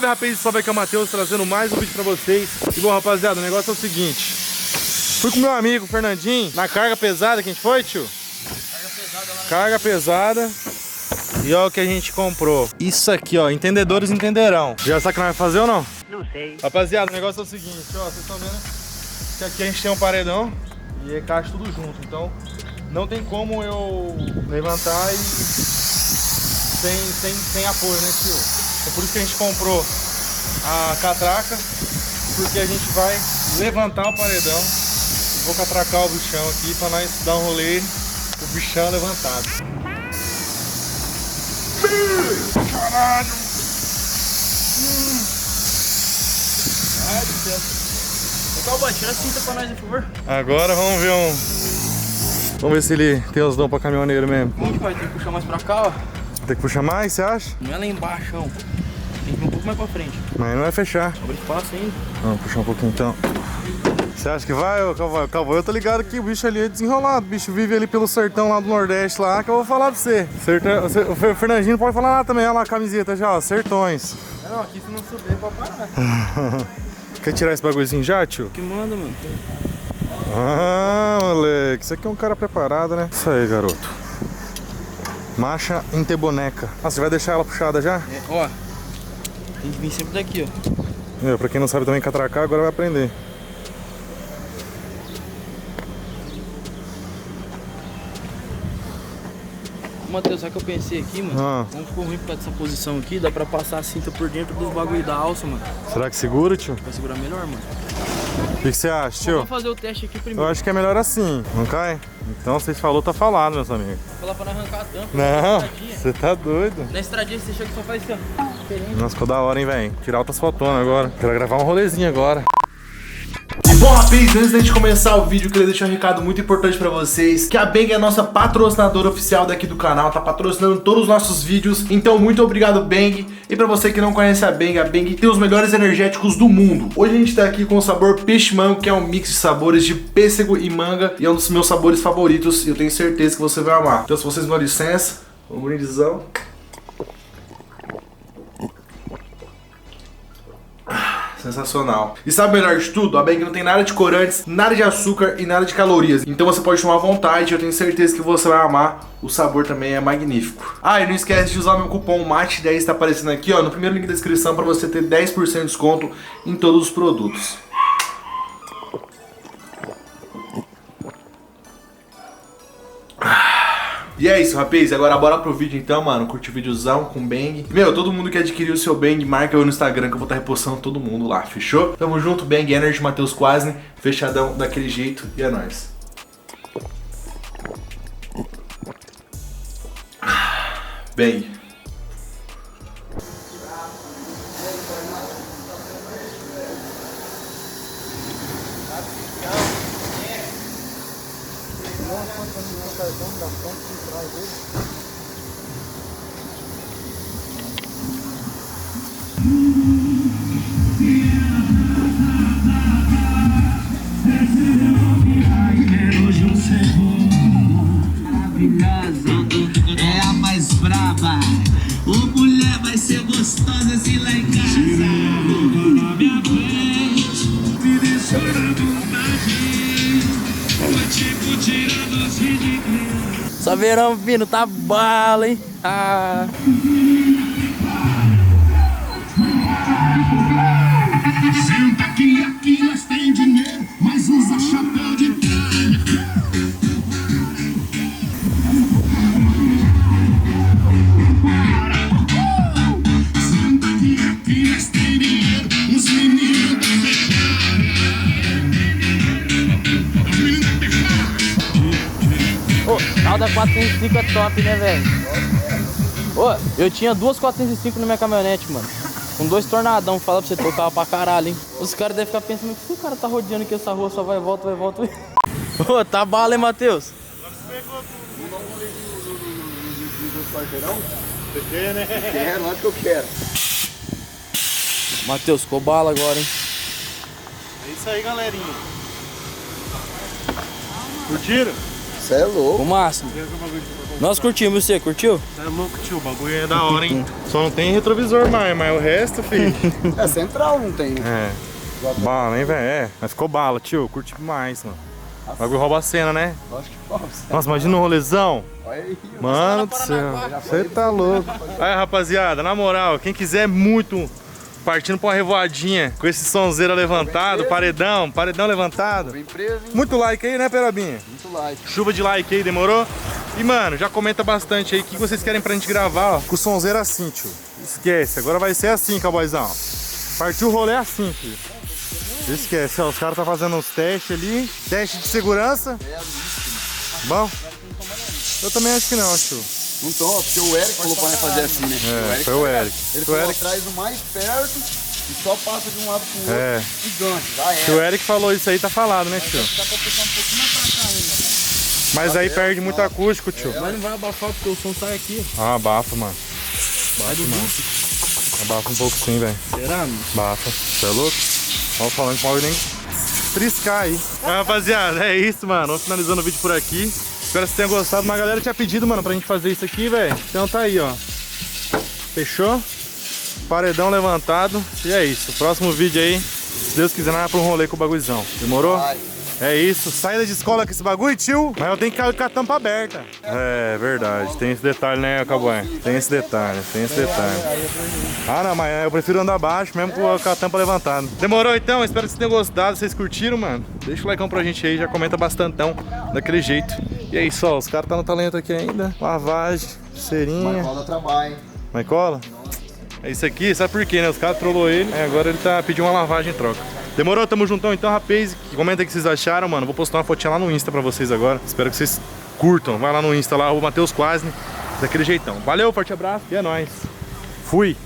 Salve, rapaz, salve, aqui é o Matheus, trazendo mais um vídeo pra vocês. E bom, rapaziada, o negócio é o seguinte. Fui com meu amigo Fernandinho na carga pesada que a gente foi, tio? Carga pesada. E olha o que a gente comprou. Isso aqui, ó, entendedores entenderão. Já sabe o que nós vamos fazer ou não? Não sei. Rapaziada, o negócio é o seguinte, ó, vocês estão vendo que aqui a gente tem um paredão e encaixa tudo junto. Então, não tem como eu levantar e sem apoio, né, tio? É por isso que a gente comprou a catraca, porque a gente vai levantar o paredão. Vou catracar o bichão aqui pra nós dar um rolê com o bichão levantado. Caralho! Ai, do céu. Calma, tira a cinta pra nós, por favor. Agora vamos ver Vamos ver se ele tem os dons pra caminhoneiro mesmo. A gente vai ter que puxar mais pra cá, ó. Tem que puxar mais, você acha? Não é lá embaixo, não. Tem que ir um pouco mais pra frente. Mas não vai fechar. Abre espaço ainda. Vamos puxar um pouquinho então. Você acha que vai, ô Cowboy? Eu tô ligado que o bicho ali é desenrolado. O bicho vive ali pelo sertão lá do Nordeste lá, que eu vou falar pra você. O Fernandinho não pode falar nada também. Olha lá a camiseta já, ó, sertões. Não, aqui se não subir é pra parar. Quer tirar esse bagulhozinho já, tio? Que manda, mano. Ah, moleque. Isso aqui é um cara preparado, né? Isso aí, garoto. Marcha Inteboneca. Ah, você vai deixar ela puxada já? É, ó. Tem que vir sempre daqui, ó. Pra quem não sabe também catracar, agora vai aprender. Matheus, sabe o que eu pensei aqui, mano? Como ficou ruim por causa dessa posição aqui, dá pra passar a cinta por dentro dos bagulho da alça, mano. Será que segura, tio? Vai segurar melhor, mano. O que você acha, tio? Vamos fazer o teste aqui primeiro. Eu acho que é melhor assim, não cai? Então vocês falou, tá falado, meus amigos. Vou falar pra não arrancar a tampa. Não, você tá doido. Na estradinha você chega que só faz assim, ó. Diferente. Nossa, ficou da hora, hein, velho. Tirar outras fotonas agora. Quero gravar um rolezinho agora. E bom, rapaz, antes da gente começar o vídeo, eu queria deixar um recado muito importante pra vocês, que a Bang é a nossa patrocinadora oficial daqui do canal, tá patrocinando todos os nossos vídeos, então muito obrigado, Bang. E pra você que não conhece a Bang tem os melhores energéticos do mundo. Hoje a gente tá aqui com o sabor peixe mango, que é um mix de sabores de pêssego e manga, e é um dos meus sabores favoritos, e eu tenho certeza que você vai amar. Então, se vocês me dão licença, um brindizão. Sensacional. E sabe o melhor de tudo? A Bang não tem nada de corantes, nada de açúcar e nada de calorias. Então você pode tomar à vontade, eu tenho certeza que você vai amar. O sabor também é magnífico. Ah, e não esquece de usar o meu cupom MATE10, tá aparecendo aqui, ó, no primeiro link da descrição, para você ter 10% de desconto em todos os produtos. E é isso, rapaz, agora bora pro vídeo então, mano. Curte o videozão com Bang. Meu, todo mundo que adquirir o seu Bang, marca eu no Instagram que eu vou estar repostando todo mundo lá, fechou? Tamo junto, Bang Energy, Matheus Quasny, fechadão daquele jeito e é nóis. Bang. É a mais braba. Ô mulher vai ser gostosa assim lá em casa. Na minha frente, me deixou na vontade. Foi tipo tirando os ridículos. Só verão, Pino, tá bala, hein? Ah. Senta aqui nós tem dinheiro, mas usa chapéu de palha. Senta aqui nós tem dinheiro, os meninos da fechada. Os meninos da fechada. Ô, Calda 405 é top, né, velho? Ô, eu tinha duas 405 na minha caminhonete, mano. Com 2 tornadão, fala pra você, tocava pra caralho, hein? Os caras devem ficar pensando, o que o cara tá rodeando aqui essa rua, só vai e volta, vai e volta. Ô, tá bala, hein, Matheus? Quarteirão? Você quer, né? É, lógico que eu quero. Matheus, ficou bala agora, hein? É isso aí, galerinha. Curtiram? Você é louco. O máximo. Nós curtimos, você curtiu? Você é louco, tio. O bagulho é da hora, hein? Só não tem retrovisor mais, mas o resto, filho. É central, não tem, né? É. Bala, hein, velho? É. Mas ficou bala, tio. Curti demais, mano. O bagulho rouba a cena, né? Acho que pode. Nossa, imagina um rolezão. Olha aí. Mano do céu. Você tá louco. Aí, rapaziada, na moral, quem quiser muito partindo pra uma revoadinha com esse sonzeira levantado, paredão levantado. Bem preso, hein? Muito like aí, né, Perabinha? Muito like. Chuva de like aí, demorou? E, mano, já comenta bastante aí o que vocês querem pra gente gravar, ó, com o sonzeiro assim, tio. Esquece, agora vai ser assim, cowboyzão. Partiu o rolê assim, filho. Esquece, ó, os caras tá fazendo uns testes ali. Teste de segurança. Bom? Eu também acho que não, tio. Não tô, porque o Eric falou pra nós fazer assim, né? Foi o Eric. Ele Foi o falou Eric. atrás do mais perto e só passa de um lado pro outro É. e gancha. Já Se o era. Eric falou isso aí, tá falado, né, tio? Dá pra puxar um pouquinho mais pra cá ainda, mano. Mas aí perde muito acústico, tio. Mas não vai abafar porque o som sai aqui. Ah, abafa, mano. Sai do bucho. Abafa um pouco sim, velho. Será, mano? Abafa. Você é louco? Ó, falando que pode nem triscar aí. Rapaziada, é isso, mano. Vamos finalizando o vídeo por aqui. Espero que vocês tenham gostado. Uma galera tinha pedido, mano, pra gente fazer isso aqui, velho. Então tá aí, ó. Fechou? Paredão levantado. E é isso. Próximo vídeo aí, se Deus quiser, nós vamos pra um rolê com o bagulhozão. Demorou? Vai. É isso. Saída de escola com esse bagulho, tio. Mas eu tenho que cair com a tampa aberta. É verdade. Tem esse detalhe, né, Cowboy? Tem esse detalhe. Ah, não, mas eu prefiro andar abaixo mesmo com a tampa levantada. Demorou então? Espero que vocês tenham gostado. Vocês curtiram, mano? Deixa o like pra gente aí. Já comenta bastantão daquele jeito. E é isso, ó. Os caras tá no talento aqui ainda. Lavagem, cerinha. Mas roda trabalho, hein? Mas cola? É isso aqui, sabe por quê, né? Os caras trollou ele, aí agora ele tá pedindo uma lavagem em troca. Demorou? Tamo juntão então, rapaz. Comenta aí o que vocês acharam, mano. Vou postar uma fotinha lá no Insta pra vocês agora. Espero que vocês curtam. Vai lá no Insta lá, o Matheus Quasny, daquele jeitão. Valeu, forte abraço e é nóis. Fui!